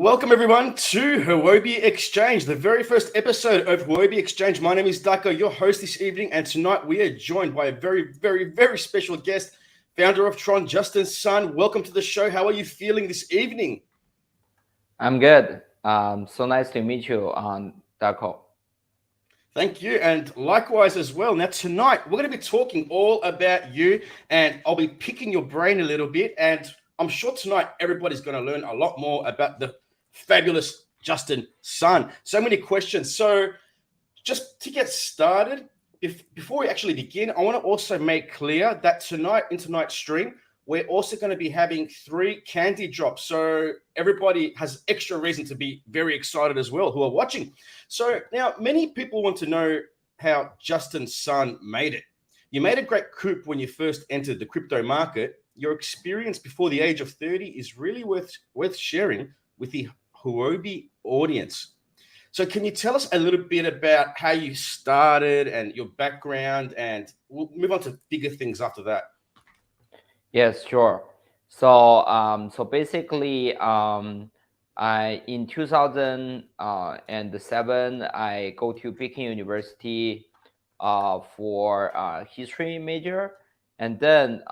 Welcome everyone to Huobi X-Change, the very first episode of Huobi X-Change. My name is Dako, your host this evening, and tonight we are joined by a very special guest, founder of TRON, Justin Sun. Welcome to the show. How are you feeling this evening? I'm good. So nice to meet you, Dako. Thank you, and likewise as well. Now tonight we're going to be talking all about you, and I'll be picking your brain a little bit, and I'm sure tonight everybody's going to learn a lot more about the fabulous Justin Sun. So many questions. So just to get started, before we actually begin, I want to also make clear that tonight in tonight's stream, we're also going to be having 3 candy drops. So everybody has extra reason to be very excited as well who are watching. So now many people want to know how Justin Sun made it. You made a great coup when you first entered the crypto market. Your experience before the age of 30 is really worth sharing with the Huobi audience. So can you tell us a little bit about how you started and your background, and we'll move on to bigger things after that. Yes, sure. So basically, I in 2007 I go to Peking University for history major, and then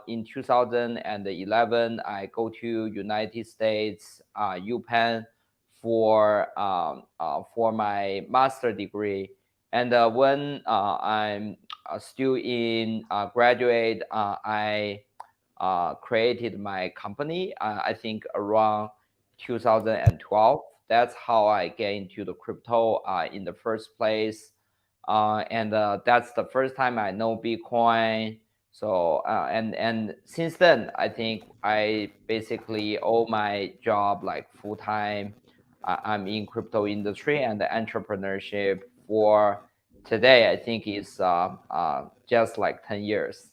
in 2011 I go to United States Yuchen for my master degree. And when I'm still in graduate, I created my company. I think around 2012. That's how I get into the crypto in the first place. And that's the first time I know Bitcoin. So and since then, I think I basically all my job like full time. I'm in crypto industry, and the entrepreneurship for today, I think is just like 10 years.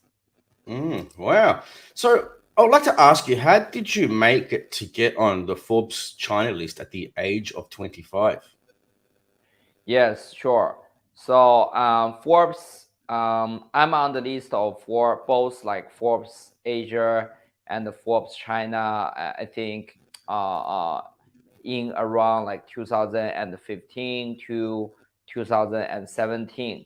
Wow. So I would like to ask you, how did you make it to get on the Forbes China list at the age of 25? Yes, sure. So Forbes, I'm on the list of both like Forbes Asia and the Forbes China. I think in around like 2015 to 2017.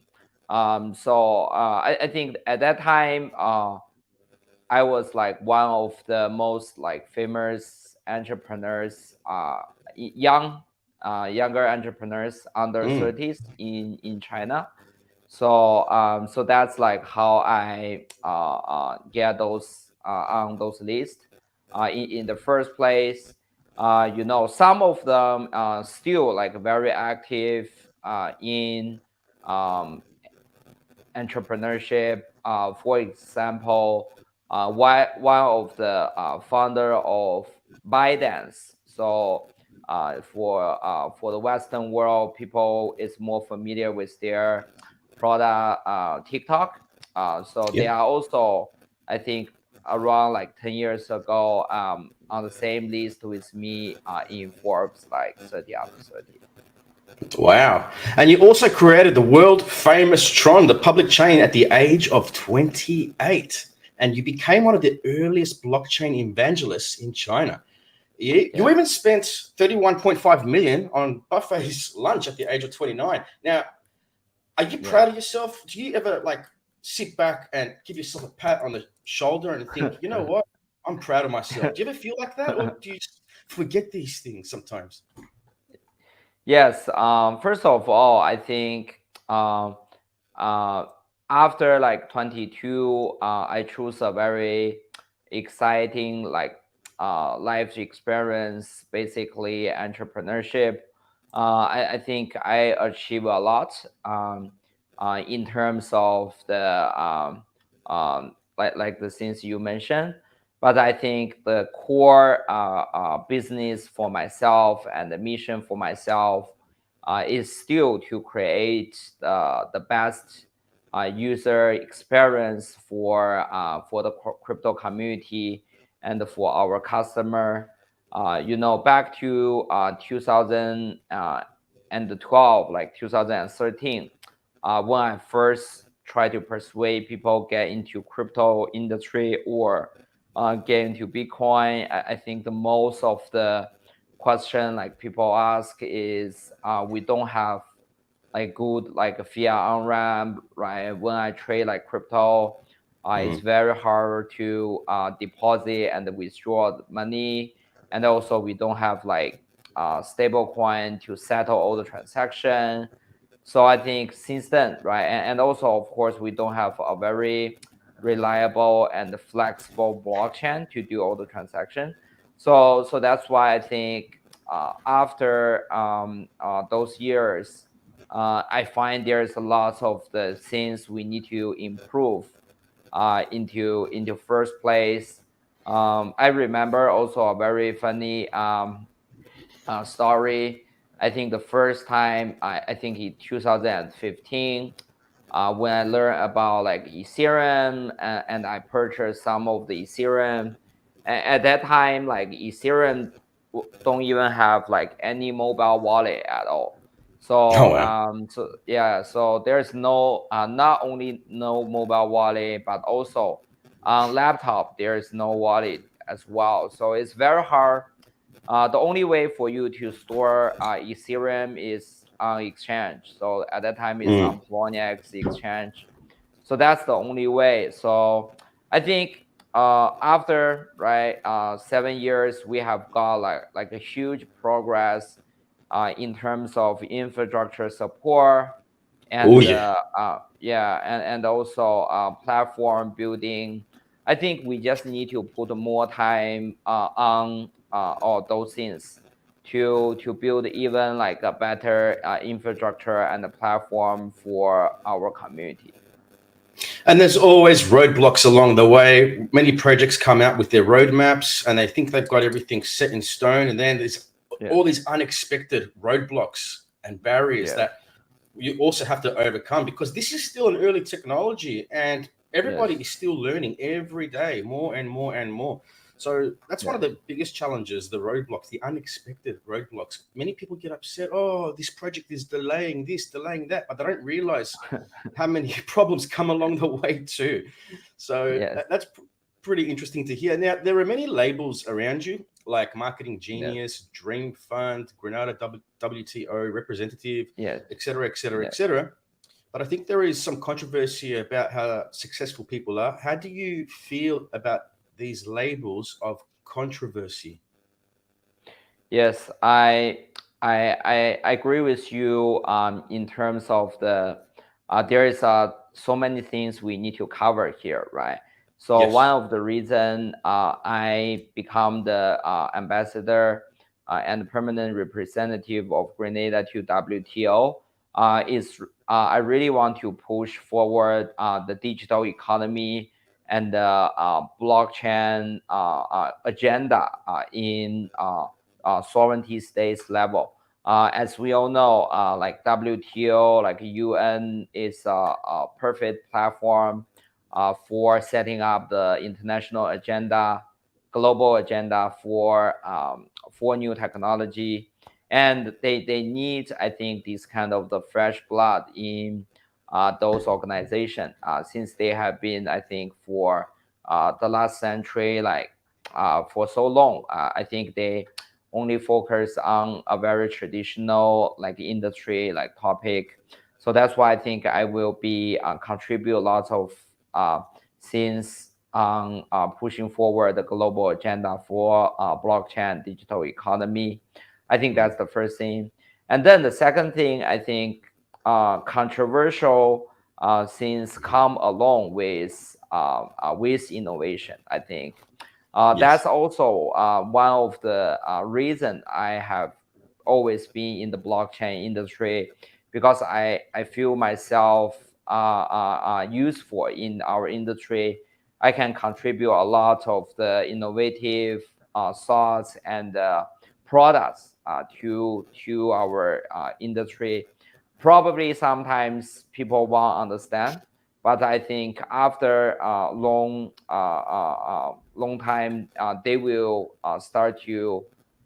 I think at that time I was like one of the most like famous entrepreneurs, younger entrepreneurs under 30s in China. So that's like how I get those on those lists. In the first place, some of them still like very active in entrepreneurship. For example, one of the founder of ByteDance. So for the Western world, people is more familiar with their product TikTok. They are also, I think, around like 10 years ago on the same list with me in Forbes, like 30 under 30. Wow. And you also created the world famous TRON, the public chain, at the age of 28. And you became one of the earliest blockchain evangelists in China. You even spent 31.5 million on buffet's lunch at the age of 29. Now, are you proud of yourself? Do you ever like sit back and give yourself a pat on the shoulder and think, you know what? I'm proud of myself. Do you ever feel like that? Or do you forget these things sometimes? Yes. First of all, I think after like 22, I choose a very exciting like life experience, basically entrepreneurship. I think I achieve a lot in terms of the like the things you mentioned. But I think the core business for myself and the mission for myself is still to create the best user experience for the crypto community and for our customer. Back to 2012, like 2013, when I first tried to persuade people get into crypto industry or get into Bitcoin, I think the most of the question like people ask is we don't have like good like a fiat on ramp, right? When I trade like crypto, it's very hard to deposit and withdraw the money, and also we don't have like stable coin to settle all the transaction. So I think since then, right, and also of course we don't have a very reliable and flexible blockchain to do all the transaction. So that's why I think after those years, I find there's a lot of the things we need to improve into first place. I remember also a very funny story. I think the first time, I think in 2015, when I learned about like Ethereum and I purchased some of the Ethereum. At that time, like Ethereum don't even have like any mobile wallet at all. Oh So wow. so yeah, so there's no not only no mobile wallet, but also on laptop there's no wallet as well. So it's very hard. The only way for you to store Ethereum is on exchange. So at that time, it's on Poloniex exchange. So that's the only way. So I think after 7 years, we have got like a huge progress in terms of infrastructure support Oh and yeah. and also platform building. I think we just need to put more time on all those things to build even like a better infrastructure and a platform for our community. And there's always roadblocks along the way. Many projects come out with their roadmaps and they think they've got everything set in stone. And then there's all these unexpected roadblocks and barriers that you also have to overcome, because this is still an early technology and everybody is still learning every day more and more and more. So that's one of the biggest challenges, the roadblocks, the unexpected roadblocks. Many people get upset, oh, this project is delaying this, delaying that, but they don't realize how many problems come along the way too. So that's pretty interesting to hear. Now, there are many labels around you, like Marketing Genius, Dream Fund, Grenada WTO, Representative, et cetera, et cetera, et cetera. But I think there is some controversy about how successful people are. How do you feel about these labels of controversy? Yes, I agree with you in terms of the there is so many things we need to cover here, right? So one of the reason I become the ambassador and permanent representative of Grenada to WTO is I really want to push forward the digital economy and the blockchain agenda in sovereignty states level. As we all know, like WTO, like UN is a perfect platform for setting up the international agenda, global agenda for new technology. And they need, I think, this kind of the fresh blood in those organizations since they have been, I think, for the last century, like for so long. I think they only focus on a very traditional like industry like topic. So that's why I think I will be contribute lots of things on pushing forward the global agenda for blockchain digital economy. I think that's the first thing. And then the second thing, I think controversial things come along with innovation. I think that's also one of the reason I have always been in the blockchain industry, because I feel myself useful in our industry. I can contribute a lot of the innovative thoughts and products to our industry. Probably sometimes people won't understand, but I think after a long time, they will start to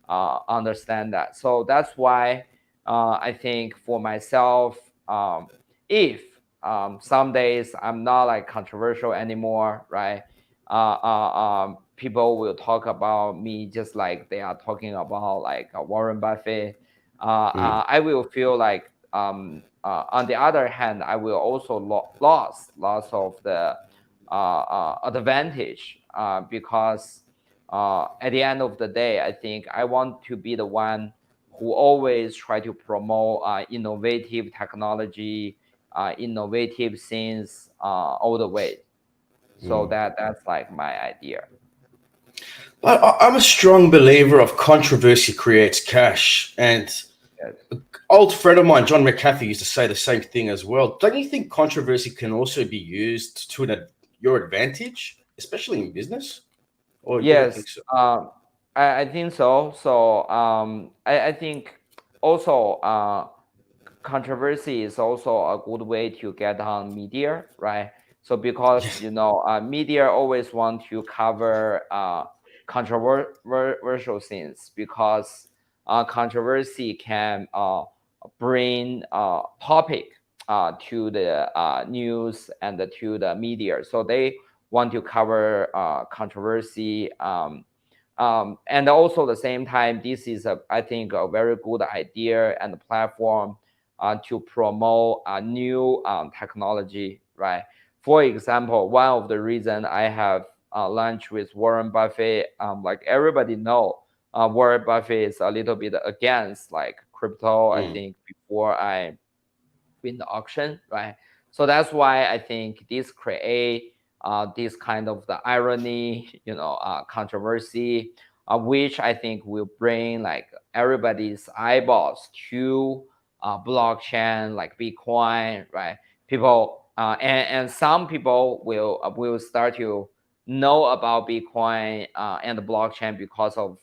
understand that. So that's why I think for myself, if some days I'm not like controversial anymore, right? people will talk about me just like they are talking about like Warren Buffett. I will feel like on the other hand, I will also lots of the advantage because at the end of the day, I think I want to be the one who always try to promote innovative technology, innovative things all the way. So that's like my idea. I'm a strong believer of controversy creates cash. And Yes. an old friend of mine, John McAfee, used to say the same thing as well. Don't you think controversy can also be used to your advantage, especially in business? Or you don't Yes, think so? I think so. So I think also controversy is also a good way to get on media, right? So because Yes. media always want to cover controversial things because controversy can bring topic to the news and to the media. So they want to cover controversy. And also at the same time, this is I think a very good idea and platform to promote a new technology, right? For example, one of the reason I have lunch with Warren Buffett, like everybody know, Warren Buffett is a little bit against like crypto. I think before I win the auction, right? So that's why I think this create this kind of the irony, controversy, which I think will bring like everybody's eyeballs to blockchain like Bitcoin, right? People and some people will start to know about Bitcoin and the blockchain because of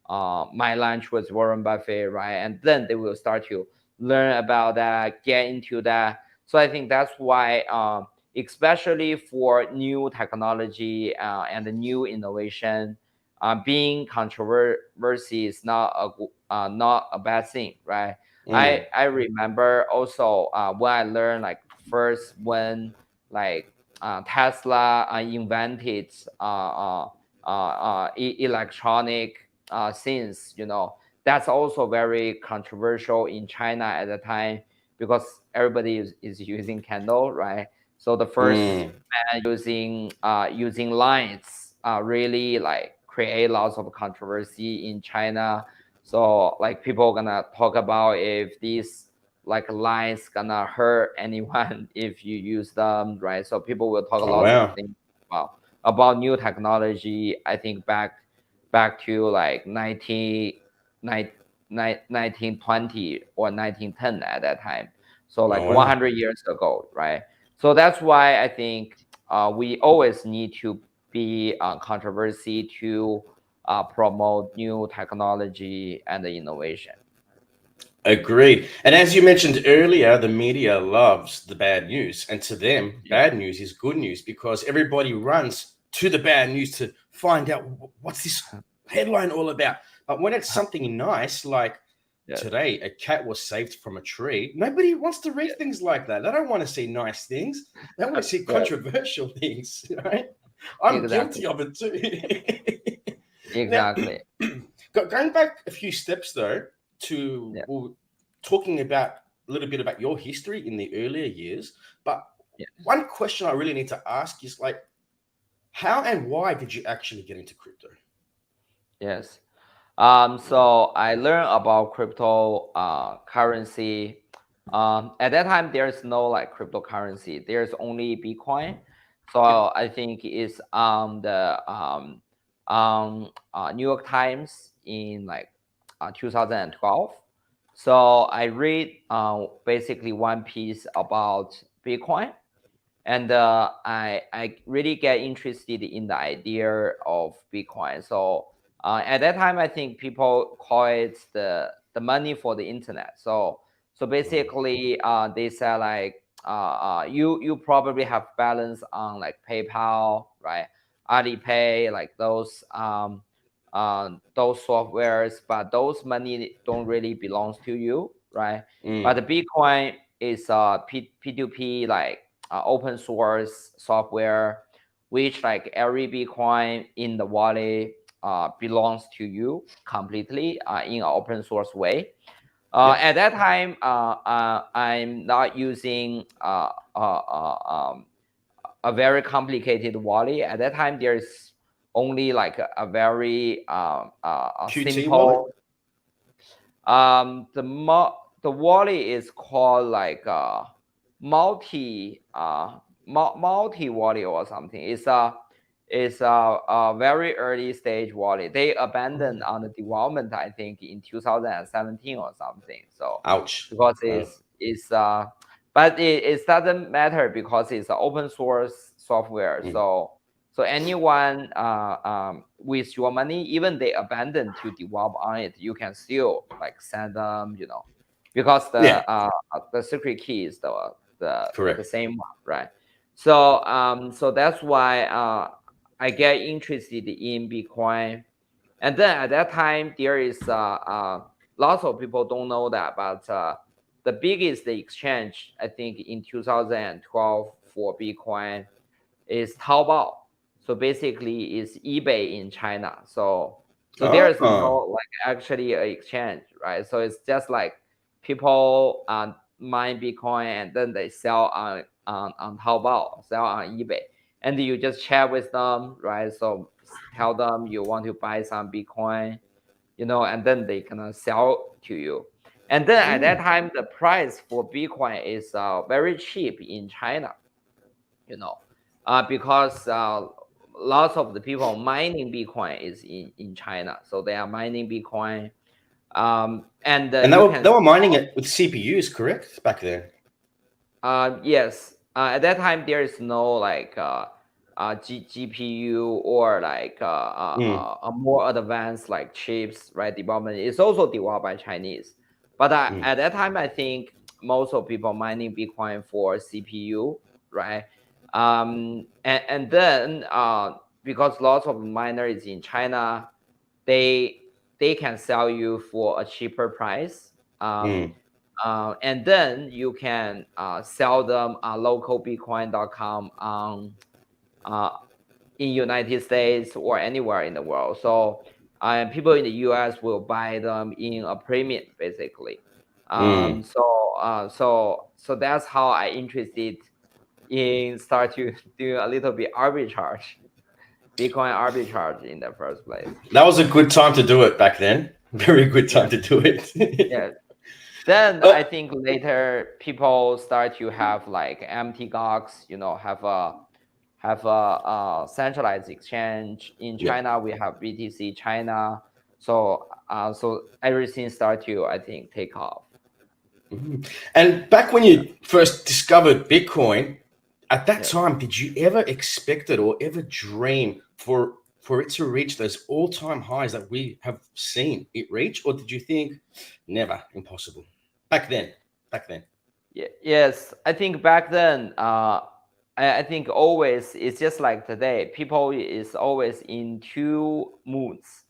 my lunch with Warren Buffett, right? And then they will start to learn about that, get into that. So I think that's why, especially for new technology and the new innovation, being controversy is not a bad thing, right? I remember also when I learned like first when like Tesla invented electronic things, that's also very controversial in China at the time because everybody is using candle, right? So the first man using lights really like create lots of controversy in China. So like people gonna talk about if these like lights gonna hurt anyone if you use them, right? So people will talk a Oh, lot of wow. things about new technology. I think back to like 1920 or 1910 at that time. So Oh, like wow. 100 years ago, right? So that's why I think we always need to be controversy to promote new technology and the innovation. Agreed. And as you mentioned earlier, the media loves the bad news. And to them, Yeah. bad news is good news because everybody runs to the bad news to find out what's this headline all about. But when it's something nice, like Yes. today, a cat was saved from a tree, nobody wants to read things like that. They don't want to see nice things. They want to see Yes. controversial things, right? I'm Exactly. guilty of it too. Now, Exactly. going back a few steps though, to Yeah. well, talking about a little bit about your history in the earlier years, but Yes. one question I really need to ask is like, how and why did you actually get into crypto? Yes. So I learned about crypto currency. At that time, there's no like cryptocurrency. There's only Bitcoin. So Yep. I think it's on the New York Times in like 2012. So I read basically one piece about Bitcoin, and I really get interested in the idea of Bitcoin. So at that time, I think people call it the money for the internet. So basically, they say like you probably have balance on like PayPal, right? Alipay, like those softwares, but those money don't really belongs to you, right? But the Bitcoin is P2P like open source software. which like every Bitcoin in the wallet belongs to you completely in an open source way. At that time, I'm not using a very complicated wallet. At that time, there's only like a very QT simple. wallet? The wallet is called like multi wallet or something. It's a very early stage wallet. They abandoned on the development, I think, in 2017 or something. So Ouch. because it's but it doesn't matter because it's an open source software. So anyone with your money, even they abandon to develop on it, you can still like send them, you know, because the secret key is the same one, right? So so that's why I get interested in Bitcoin, and then at that time there is lots of people don't know that, but the biggest exchange I think in 2012 for Bitcoin is Taobao. So basically, it's eBay in China. So there is no like actually an exchange, right? So it's just like people mine Bitcoin and then they sell on Taobao, sell on eBay, and you just chat with them, right? So tell them you want to buy some Bitcoin, you know, and then they gonna sell to you. And then at that time, the price for Bitcoin is very cheap in China, you know, because lots of the people mining Bitcoin is in China, so they are mining Bitcoin, and they were mining it with CPUs, correct? Back then. Yes. At that time, there is no like GPU or like a more advanced like chips, right? Development is also developed by Chinese, but at that time, I think most of people mining Bitcoin for CPU, right? And then because lots of miners in China, they can sell you for a cheaper price. And then you can sell them on localbitcoin.com in United States or anywhere in the world. So people in the US will buy them in a premium, basically. So that's how I interested in start to do a little bit arbitrage, Bitcoin arbitrage in the first place. That was a good time to do it back then. Very good time to do it. Yeah. Then I think later people start to have like empty gox, you know, have a centralized exchange. In China, we have BTC China. So so everything start to, I think, take off. And back when you first discovered Bitcoin, at that time, did you ever expect it or ever dream for it to reach those all-time highs that we have seen it reach? Or did you think never, impossible? Back then. Yes, I think back then, I think always it's just like today. People is always in two moods.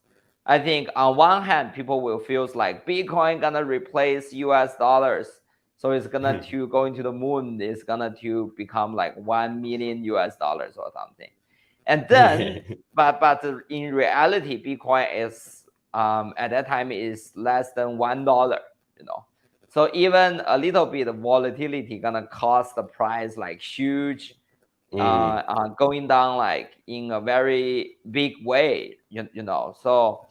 I think on one hand, people will feel like Bitcoin gonna replace US dollars, so it's gonna to go into the moon. It's gonna to become like 1 million US dollars or something. And then, but in reality, Bitcoin is at that time is less than $1, you know. So even a little bit of volatility gonna cause the price like huge, going down like in a very big way, you know. So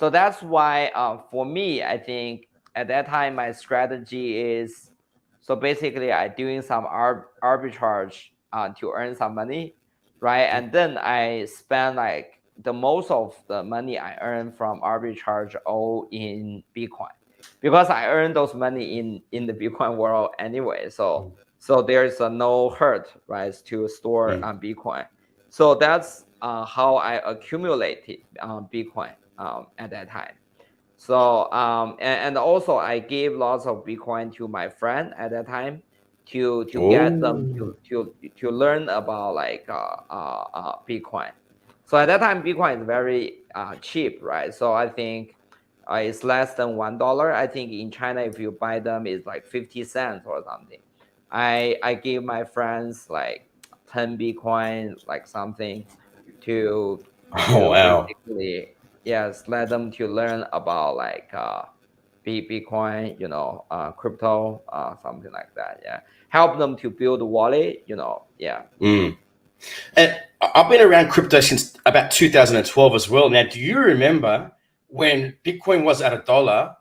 that's why for me, I think at that time my strategy is, so basically I doing some arbitrage to earn some money, right? And then I spend like the most of the money I earn from arbitrage all in Bitcoin, because I earn those money in the Bitcoin world anyway. So there's no hurt, right, to store Bitcoin. So that's how I accumulated Bitcoin at that time. So and also I gave lots of Bitcoin to my friend at that time to get them to learn about like Bitcoin. So at that time Bitcoin is very cheap, right? So I think it's less than $1. I think in China if you buy them it's like 50 cents or something. I gave my friends like 10 Bitcoin, like something, to Oh, wow. basically, yes, let them to learn about like Bitcoin, crypto, something like that. Yeah, help them to build a wallet. Yeah. Mm. And I've been around crypto since about 2012 as well. Now, do you remember when Bitcoin was at $1?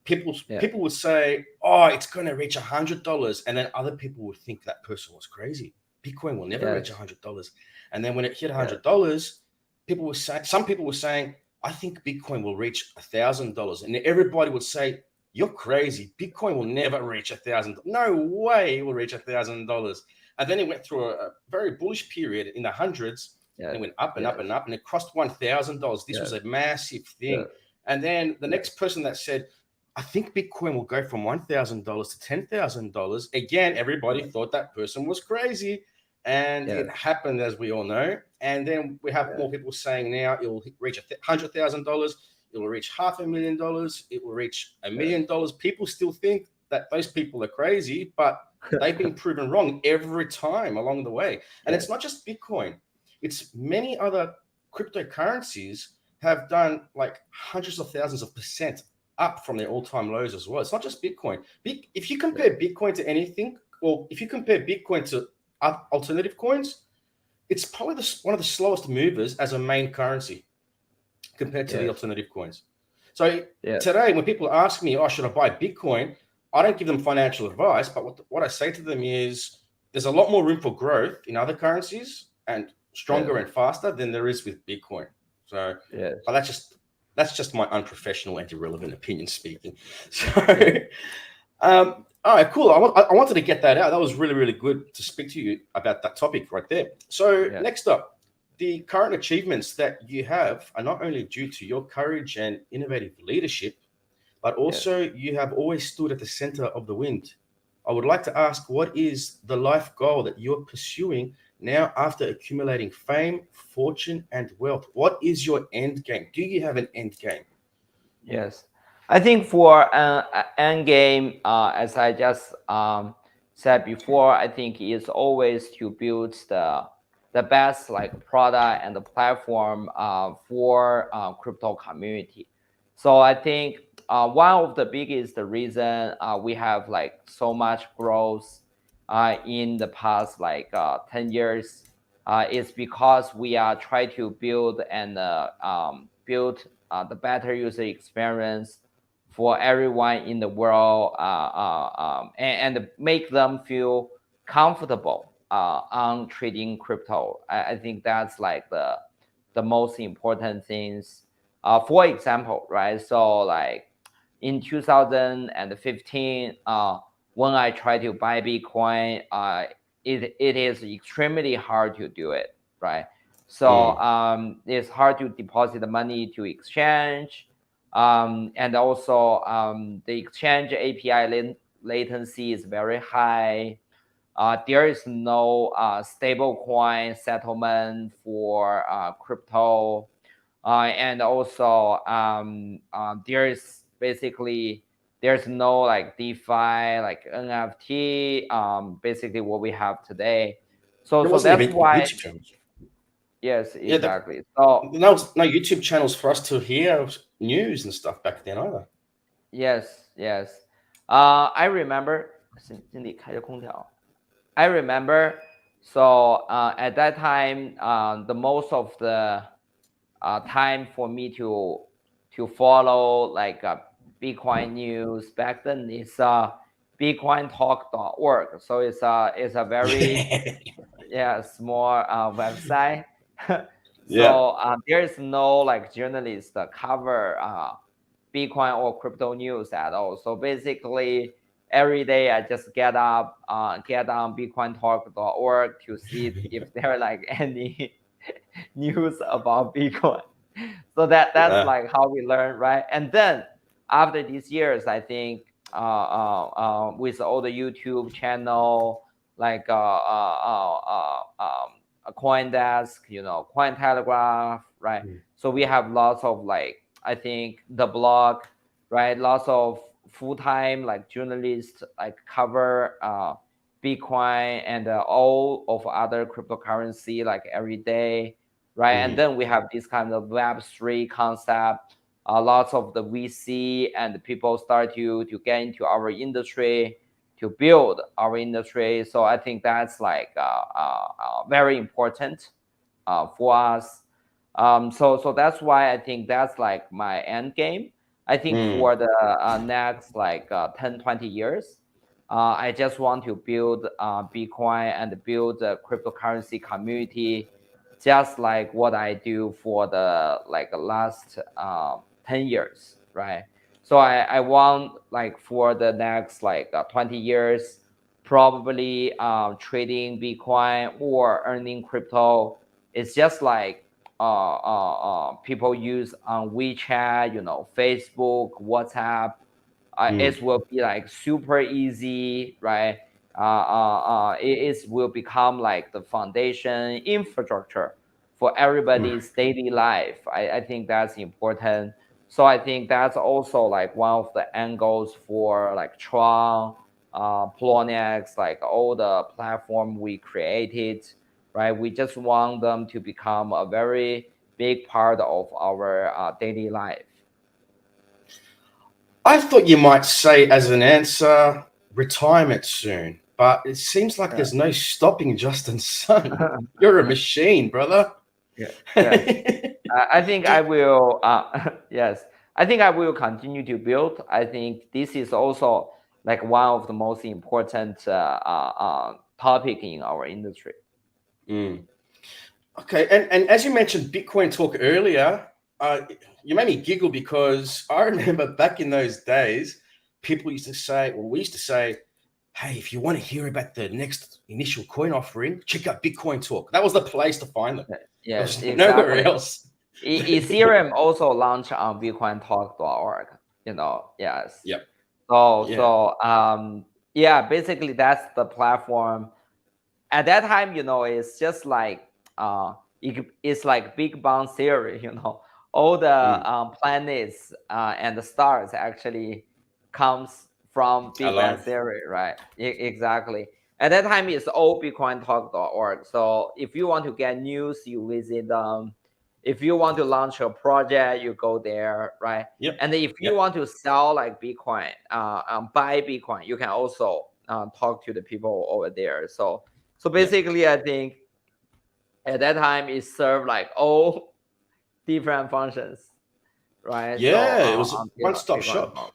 People would say, "Oh, it's going to reach $100," and then other people would think that person was crazy. Bitcoin will never reach $100, and then when it hit $100, people were saying, some people were saying, "I think Bitcoin will reach $1,000," and everybody would say, "You're crazy. Bitcoin will never reach $1,000. No way it will reach $1,000." And then it went through a very bullish period in the hundreds. And it went up and up and up, and it crossed $1,000. This was a massive thing. And then the next person that said, "I think Bitcoin will go from $1,000 to $10,000." Again, everybody thought that person was crazy. And it happened, as we all know. And then we have more people saying now it will reach $100,000. It will reach $500,000. It will reach $1 million. People still think that those people are crazy, but they've been proven wrong every time along the way. And it's not just Bitcoin. It's many other cryptocurrencies have done like hundreds of thousands of percent up from their all-time lows as well. It's not just Bitcoin. If you compare Bitcoin to anything, or if you compare Bitcoin to alternative coins, it's probably one of the slowest movers as a main currency compared to the alternative coins. So today, when people ask me, "Oh, should I buy Bitcoin?" I don't give them financial advice, but what I say to them is there's a lot more room for growth in other currencies and stronger and faster than there is with Bitcoin. So, but that's just my unprofessional and irrelevant opinion speaking. So, all right, cool. I wanted to get that out. That was really, really good to speak to you about that topic right there. So next up, the current achievements that you have are not only due to your courage and innovative leadership, but also you have always stood at the center of the wind. I would like to ask, what is the life goal that you're pursuing now after accumulating fame, fortune, and wealth? What is your end game? Do you have an end game? Yes, I think for an end game, as I just said before, I think it's always to build the best like product and the platform for crypto community. So I think one of the biggest reason we have like so much growth in the past like 10 years is because we are trying to build and build the better user experience for everyone in the world and make them feel comfortable on trading crypto. I think that's like the most important things. For example, right? So like in 2015, when I try to buy Bitcoin, it is extremely hard to do it, right? So it's hard to deposit the money to exchange. And also the exchange API latency is very high. There is no stable coin settlement for crypto. And also there's no like DeFi, like NFT, basically what we have today. So that's why. Yes, exactly. So there was no YouTube channels for us to hear news and stuff back then either. Yes. I remember. I remember. So at that time, the most of the time for me to follow like Bitcoin news back then is bitcointalk.org. So it's a very small website. So there is no like journalist cover Bitcoin or crypto news at all. So basically every day I just get up, get on bitcointalk.org to see if there are like any news about Bitcoin. So that's like how we learn, right? And then after these years, I think with all the YouTube channel, like CoinDesk, Cointelegraph, right? So we have lots of like, I think the blog, right? Lots of full-time like journalists like cover Bitcoin and all of other cryptocurrency like every day, right? And then we have this kind of Web3 concept. Lots of the VC and people start to get into our industry, to build our industry. So I think that's like very important for us. So that's why I think that's like my end game. I think for the next like 10, 20 years, I just want to build Bitcoin and build a cryptocurrency community, just like what I do for the like last 10 years, right? So I want like for the next like 20 years, probably trading Bitcoin or earning crypto. It's just like people use on WeChat, you know, Facebook, WhatsApp. It will be like super easy, right? It will become like the foundation infrastructure for everybody's daily life. I think that's important. So I think that's also like one of the angles for like Tron, Poloniex, like all the platform we created, right? We just want them to become a very big part of our daily life. I thought you might say as an answer, retirement soon, but it seems like there's no stopping Justin Sun. You're a machine, brother. Yes. I think I will. Yes, I think I will continue to build. I think this is also like one of the most important topic in our industry. Okay, and as you mentioned Bitcoin talk earlier, you made me giggle because I remember back in those days, people used to say, or we used to say, hey, if you want to hear about the next initial coin offering, check out Bitcoin Talk. That was the place to find them. Yes, exactly. Nowhere else. Ethereum also launched on bitcointalk.org, you know, yes. Yep. Yeah, basically that's the platform. At that time, you know, it's just like, it's like Big Bang theory, you know, all the planets and the stars actually comes from Big Bang theory, right? Exactly. At that time, it's all bitcointalk.org. So if you want to get news, you visit them. If you want to launch a project, you go there, right? Yep. And if you want to sell like Bitcoin, buy Bitcoin, you can also talk to the people over there. So basically, I think at that time it served like all different functions, right? Yeah, So it was a one-stop shop.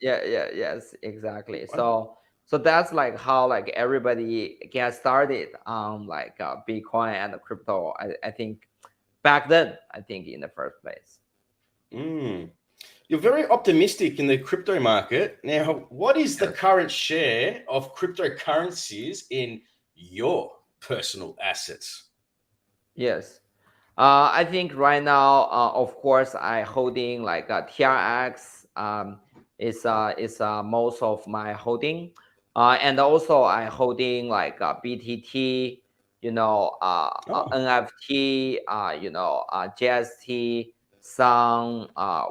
Yes, exactly. So that's like how like everybody gets started on like Bitcoin and crypto. I think back then, I think in the first place. You're very optimistic in the crypto market. Now, what is the current share of cryptocurrencies in your personal assets? Yes. I think right now, of course, I holding like TRX is most of my holding, and also I holding like BTT, you know, NFT, you know, JST, some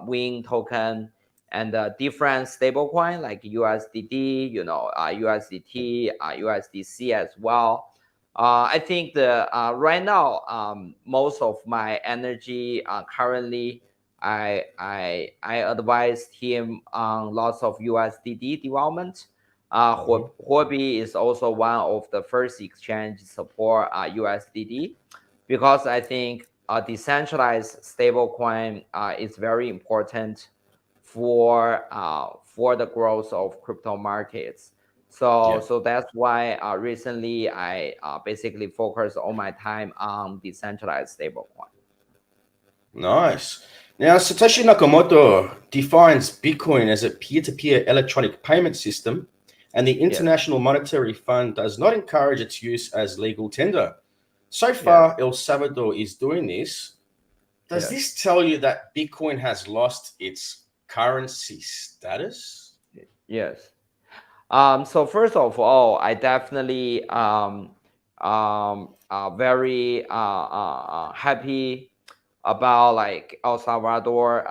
Wing token, and different stablecoin like USDT, you know, USDT, USDC as well. I think the right now, most of my energy currently, I advise him on lots of USDT development. Huobi is also one of the first exchange support USDT, because I think a decentralized stablecoin is very important for the growth of crypto markets. So that's why recently I basically focus all my time on decentralized stablecoin. Nice. Now, Satoshi Nakamoto defines Bitcoin as a peer-to-peer electronic payment system, and the International Monetary Fund does not encourage its use as legal tender. So far, El Salvador is doing this. Does this tell you that Bitcoin has lost its currency status? Yes. So first of all, I definitely very happy about like El Salvador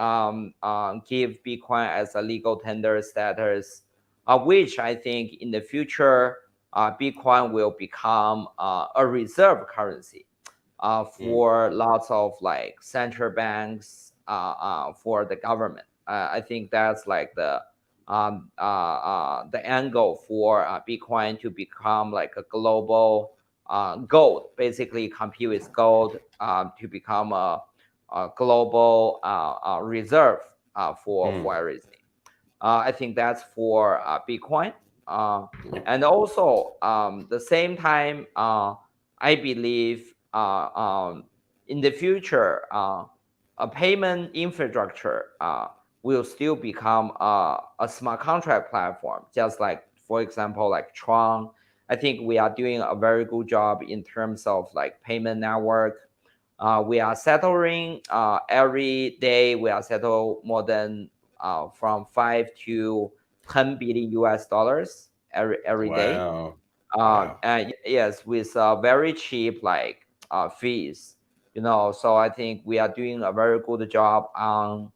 give Bitcoin as a legal tender status, which I think in the future Bitcoin will become a reserve currency for lots of like central banks, for the government. I think that's like the angle for Bitcoin to become like a global gold, basically compete with gold, to become a global reserve for everything. I think that's for Bitcoin. And also, the same time, I believe in the future, a payment infrastructure will still become a smart contract platform, just like, for example, like Tron. I think we are doing a very good job in terms of like payment network. We are settling every day. We are settle more than from 5 to 10 billion US dollars every day. Wow. And yes, with very cheap like fees, So I think we are doing a very good job on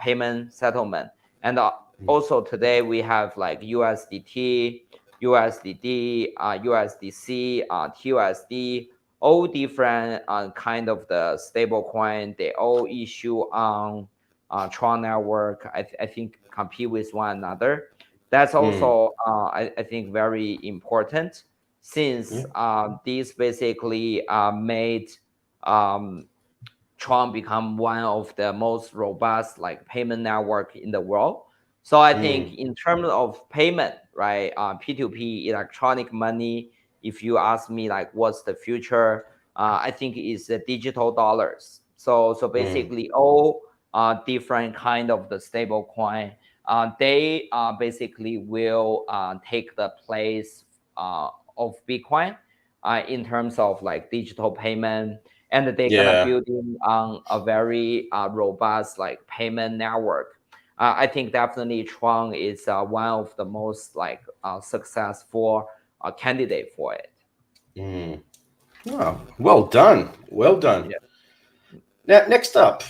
payment settlement. And also today we have like USDT, USDD, USDC, TUSD, all different kind of the stable coin. They all issue on Tron network. I think compete with one another. That's also I think very important, since these basically made Tron become one of the most robust like payment network in the world. So I think in terms of payment, right, P2P electronic money, if you ask me like what's the future, I think it's the digital dollars. So basically all different kind of the stable coin, they basically will take the place of Bitcoin in terms of like digital payment, and they're gonna build in on a very robust like payment network. I think definitely Tron is one of the most like successful candidate for it. Wow. Well done. Well done. Yeah. Now, next up,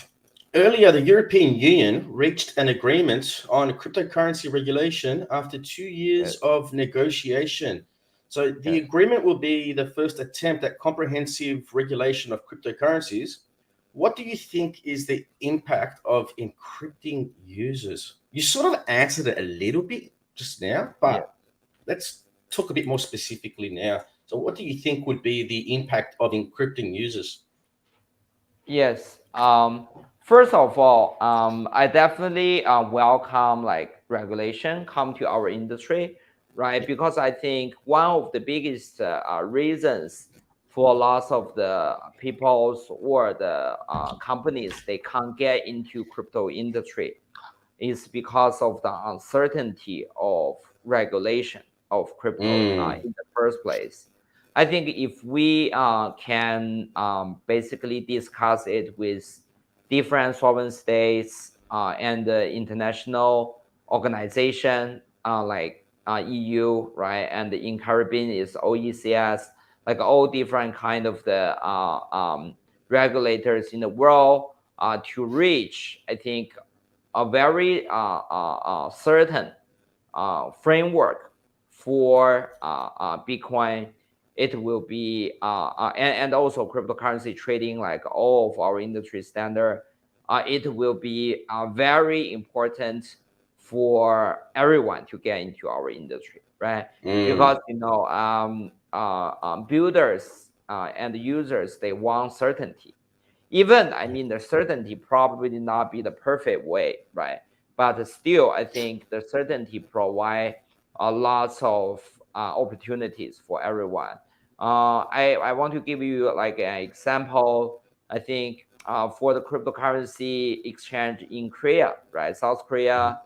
earlier the European Union reached an agreement on cryptocurrency regulation after 2 years of negotiation. So the agreement will be the first attempt at comprehensive regulation of cryptocurrencies. What do you think is the impact of encrypting users? You sort of answered it a little bit just now, but let's talk a bit more specifically now. So what do you think would be the impact of encrypting users? Yes. First of all, I definitely welcome like regulation come to our industry, right? Because I think one of the biggest reasons for lots of the peoples or the companies they can't get into crypto industry is because of the uncertainty of regulation of crypto in the first place. I think if we can basically discuss it with different sovereign states and the international organization like EU, right, and in Caribbean is OECS, like all different kind of the regulators in the world to reach, I think, a very certain framework for Bitcoin. It will be and also cryptocurrency trading, like all of our industry standard. It will be very important for everyone to get into our industry, right? Because builders and users, they want certainty. Even I mean the certainty probably not be the perfect way, right? But still, I think the certainty provide a lots of opportunities for everyone. I want to give you like an example. I think for the cryptocurrency exchange in Korea, right? South Korea,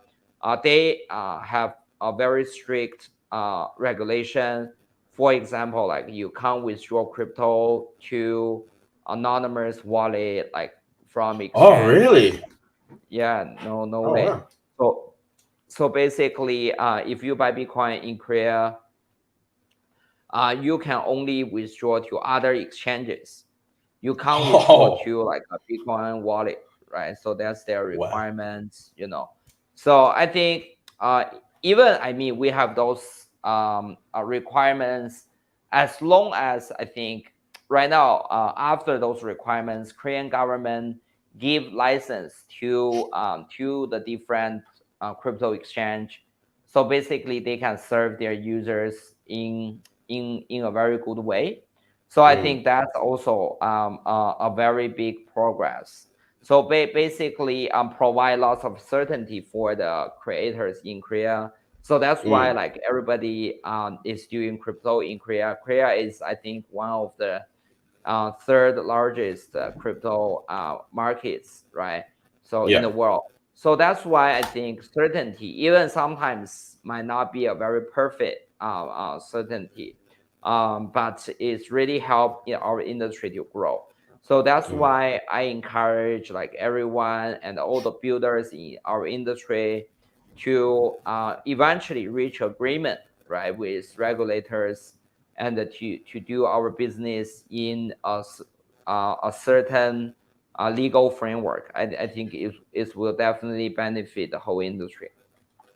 they have a very strict regulation. For example, like you can't withdraw crypto to anonymous wallet like from exchange. Oh, really? Yeah, no Oh, way. wow. So basically, if you buy Bitcoin in Korea, you can only withdraw to other exchanges. You can't withdraw to like a Bitcoin wallet, right? So that's their requirements. So I think even I mean we have those requirements, as long as I think right now, after those requirements, Korean government give license to the different crypto exchange, so basically they can serve their users in a very good way. So I think that's also a very big progress. So basically, provide lots of certainty for the creators in Korea. So that's why like everybody is doing crypto in Korea. Korea is, I think, one of the third largest crypto markets, right? So in the world. So that's why I think certainty, even sometimes, might not be a very perfect certainty, but it's really helped our industry to grow. So that's why I encourage like everyone and all the builders in our industry to eventually reach agreement, right, with regulators, and to do our business in a certain legal framework. I think it will definitely benefit the whole industry.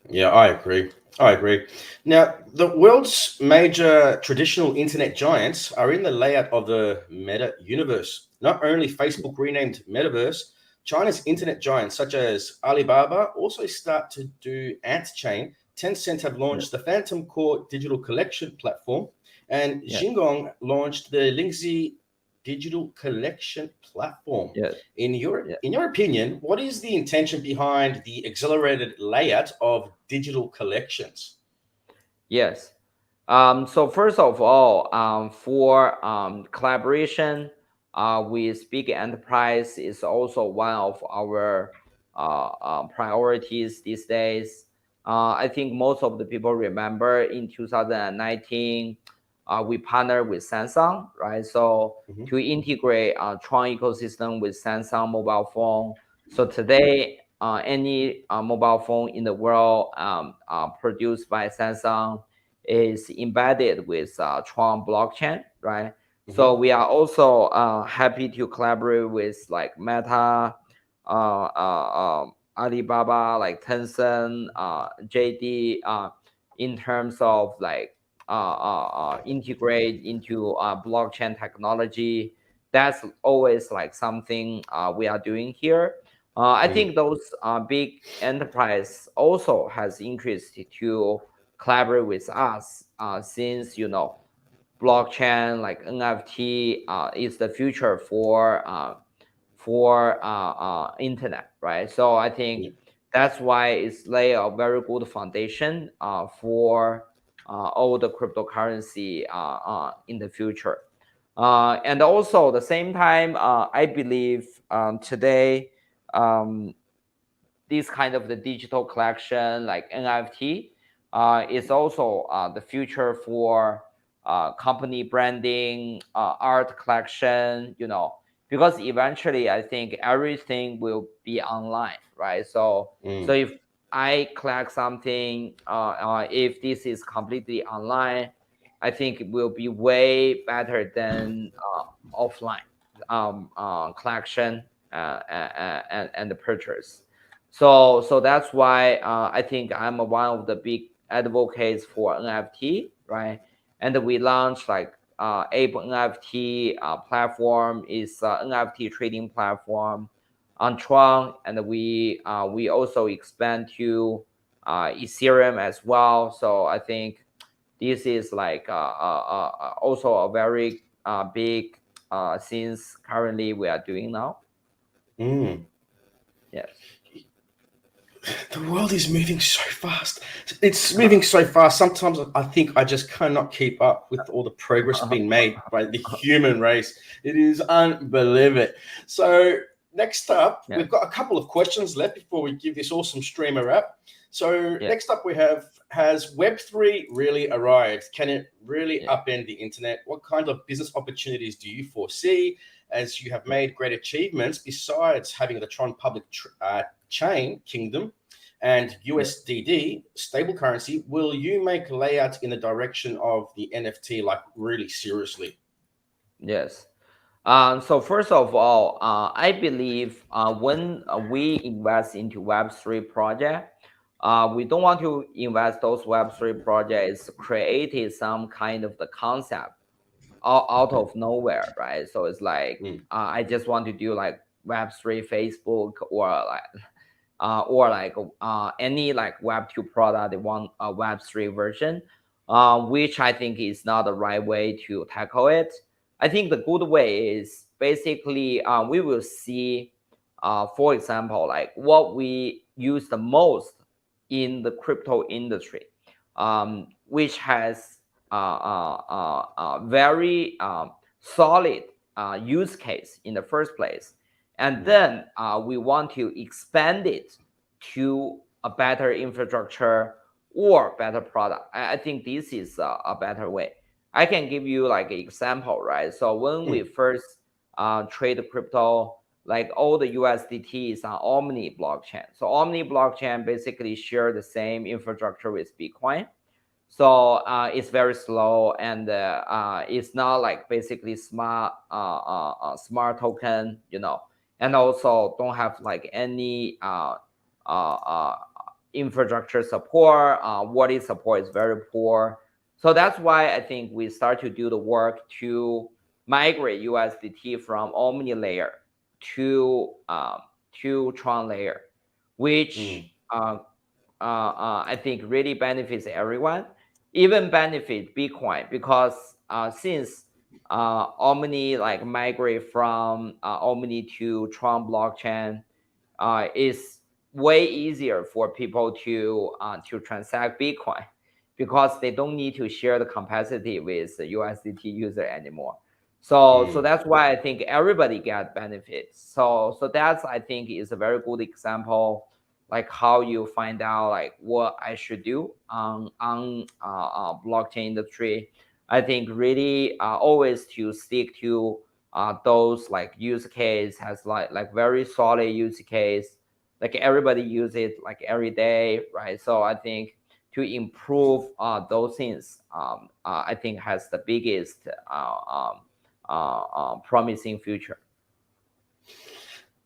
Yeah, I agree. I agree. Now, the world's major traditional internet giants are in the layout of the meta universe. Not only Facebook renamed Metaverse, China's internet giants such as Alibaba also start to do Ant-Chain. Tencent have launched the Phantom Core digital collection platform, and Xingong launched the Lingxi digital collection platform. In your opinion, what is the intention behind the accelerated layout of digital collections? Yes. So first of all, for collaboration with big enterprise is also one of our priorities these days. I think most of the people remember in 2019, we partnered with Samsung, right? So to integrate TRON ecosystem with Samsung mobile phone. So today, any mobile phone in the world produced by Samsung is embedded with TRON blockchain, right? So we are also happy to collaborate with like Meta, Alibaba, like Tencent, JD, in terms of like integrate into blockchain technology. That's always like something we are doing here. I think those big enterprise also has interest to collaborate with us, since blockchain like NFT is the future for internet, right? So I think that's why it's lay a very good foundation for all the cryptocurrency in the future. And also at the same time, I believe today, this kind of the digital collection like NFT is also the future for company branding, art collection, because eventually I think everything will be online, right? So if I collect something, if this is completely online, I think it will be way better than offline collection and the purchase. So that's why I think I'm one of the big advocates for NFT, right? And we launched like Ape NFT platform is NFT trading platform on Tron, and we also expand to Ethereum as well. So I think this is like also a very big since currently we are doing now. Yes. The world is moving so fast. It's moving so fast. Sometimes I think I just cannot keep up with all the progress being made by the human race. It is unbelievable. So next up, we've got a couple of questions left before we give this awesome stream a wrap. So next up we have, has Web3 really arrived? Can it really upend the internet? What kind of business opportunities do you foresee as you have made great achievements besides having the Tron public chain kingdom and USDT stable currency? Will you make layouts in the direction of the NFT like really seriously? Yes. So first of all, I believe when we invest into Web3 project, we don't want to invest those Web3 projects created some kind of the concept out of nowhere, right? So it's like I just want to do like Web3 Facebook or like any like Web2 product. They want a Web3 version, which I think is not the right way to tackle it. I think the good way is basically we will see, for example, like what we use the most in the crypto industry, which has very solid use case in the first place. And then we want to expand it to a better infrastructure or better product. I think this is a better way. I can give you like an example, right? So when we first trade crypto, like all the USDT is on Omni blockchain. So Omni blockchain basically share the same infrastructure with Bitcoin. So it's very slow, and it's not like basically smart token, you know, and also don't have like any infrastructure support. Wallet support is very poor. So that's why I think we start to do the work to migrate USDT from Omni layer to TRON layer, which I think really benefits everyone, even benefit Bitcoin, because since Omni like migrate from Omni to TRON blockchain, is way easier for people to transact Bitcoin, because they don't need to share the capacity with the USDT user anymore. So that's why I think everybody get benefits. So that's, I think, is a very good example, like how you find out like what I should do on blockchain industry. I think really always to stick to those like use case has like very solid use case, like everybody use it like every day, right? So I think to improve those things, I think has the biggest promising future.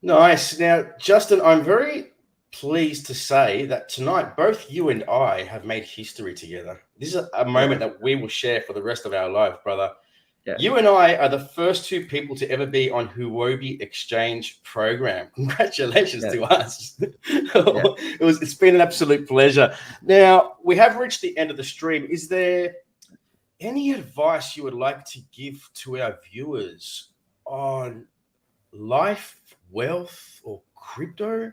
Nice. Now, Justin, I'm very pleased to say that tonight both you and I have made history together. This is a moment that we will share for the rest of our life, brother. Yeah. You and I are the first two people to ever be on Huobi X-Change program. Congratulations to us. It's been an absolute pleasure. Now, we have reached the end of the stream. Is there any advice you would like to give to our viewers on life, wealth, or crypto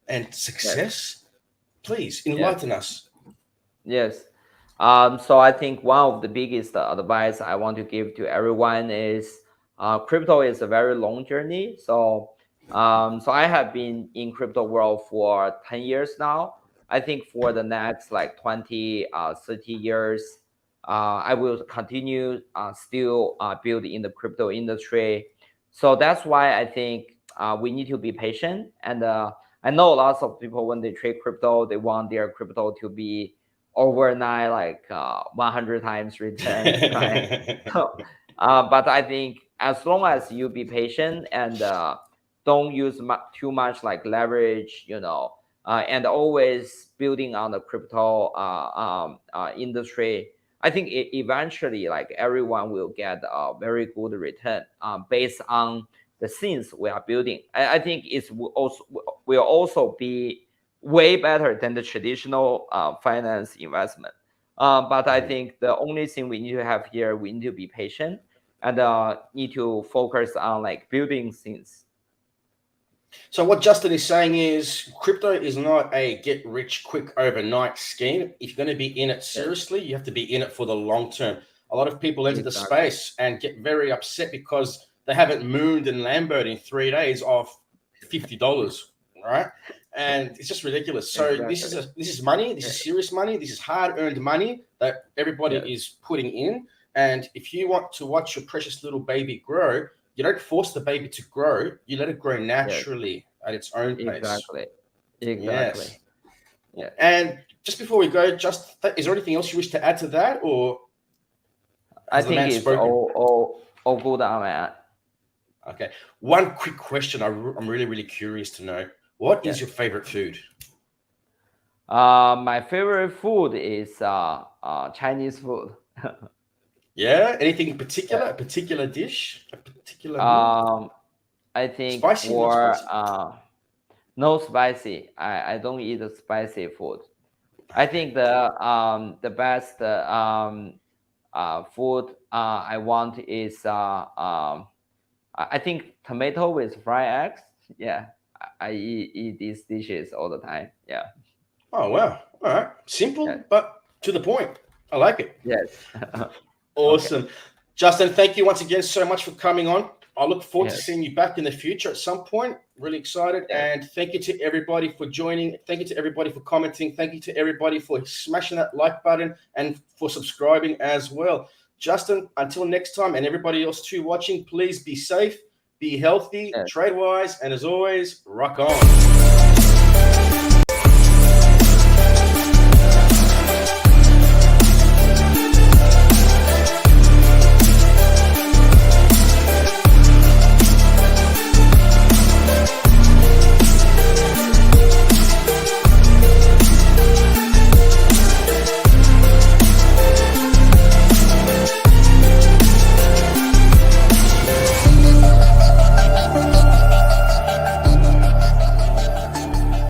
and success? Please enlighten us. Yes. So I think one of the biggest advice I want to give to everyone is crypto is a very long journey. So I have been in crypto world for 10 years now. I think for the next like 20, 30 years, I will continue still build in the crypto industry. So that's why I think we need to be patient. And I know lots of people, when they trade crypto, they want their crypto to be overnight like 100 times return, right? But I think as long as you be patient and don't use too much like leverage, you know, and always building on the crypto industry, I think eventually like everyone will get a very good return based on the things we are building. I think it will also be way better than the traditional finance investment. But I think the only thing we need to have here, we need to be patient and need to focus on like building things. So what Justin is saying is crypto is not a get rich quick overnight scheme. If you're going to be in it seriously, you have to be in it for the long term. A lot of people enter the space and get very upset because they haven't mooned and Lamboed in 3 days off $50, right? And it's just ridiculous. So this is money. This is serious money. This is hard-earned money that everybody is putting in. And if you want to watch your precious little baby grow, you don't force the baby to grow. You let it grow naturally at its own pace. Exactly. Yes. Yeah. And just before we go, is there anything else you wish to add to that, or I think it's all good on that. Okay. One quick question. I'm really, really curious to know. What is your favorite food? My favorite food is Chinese food. Yeah. Anything in particular? A particular dish? A particular meal? I think Spicy, not for spicy? no spicy. I don't eat spicy food. I think the best food I want is I think tomato with fried eggs. Yeah, I eat these dishes all the time. Yeah. Oh wow! All right, simple Yes. but to the point. I like it. Yes. Awesome, Okay. Justin. Thank you once again so much for coming on. I look forward to Yes. seeing you back in the future at some point. Really excited, Yes. and thank you to everybody for joining. Thank you to everybody for commenting. Thank you to everybody for smashing that like button and for subscribing as well. Justin, until next time, and everybody else too watching, please be safe, be healthy, Yes. trade wise, and as always, rock on.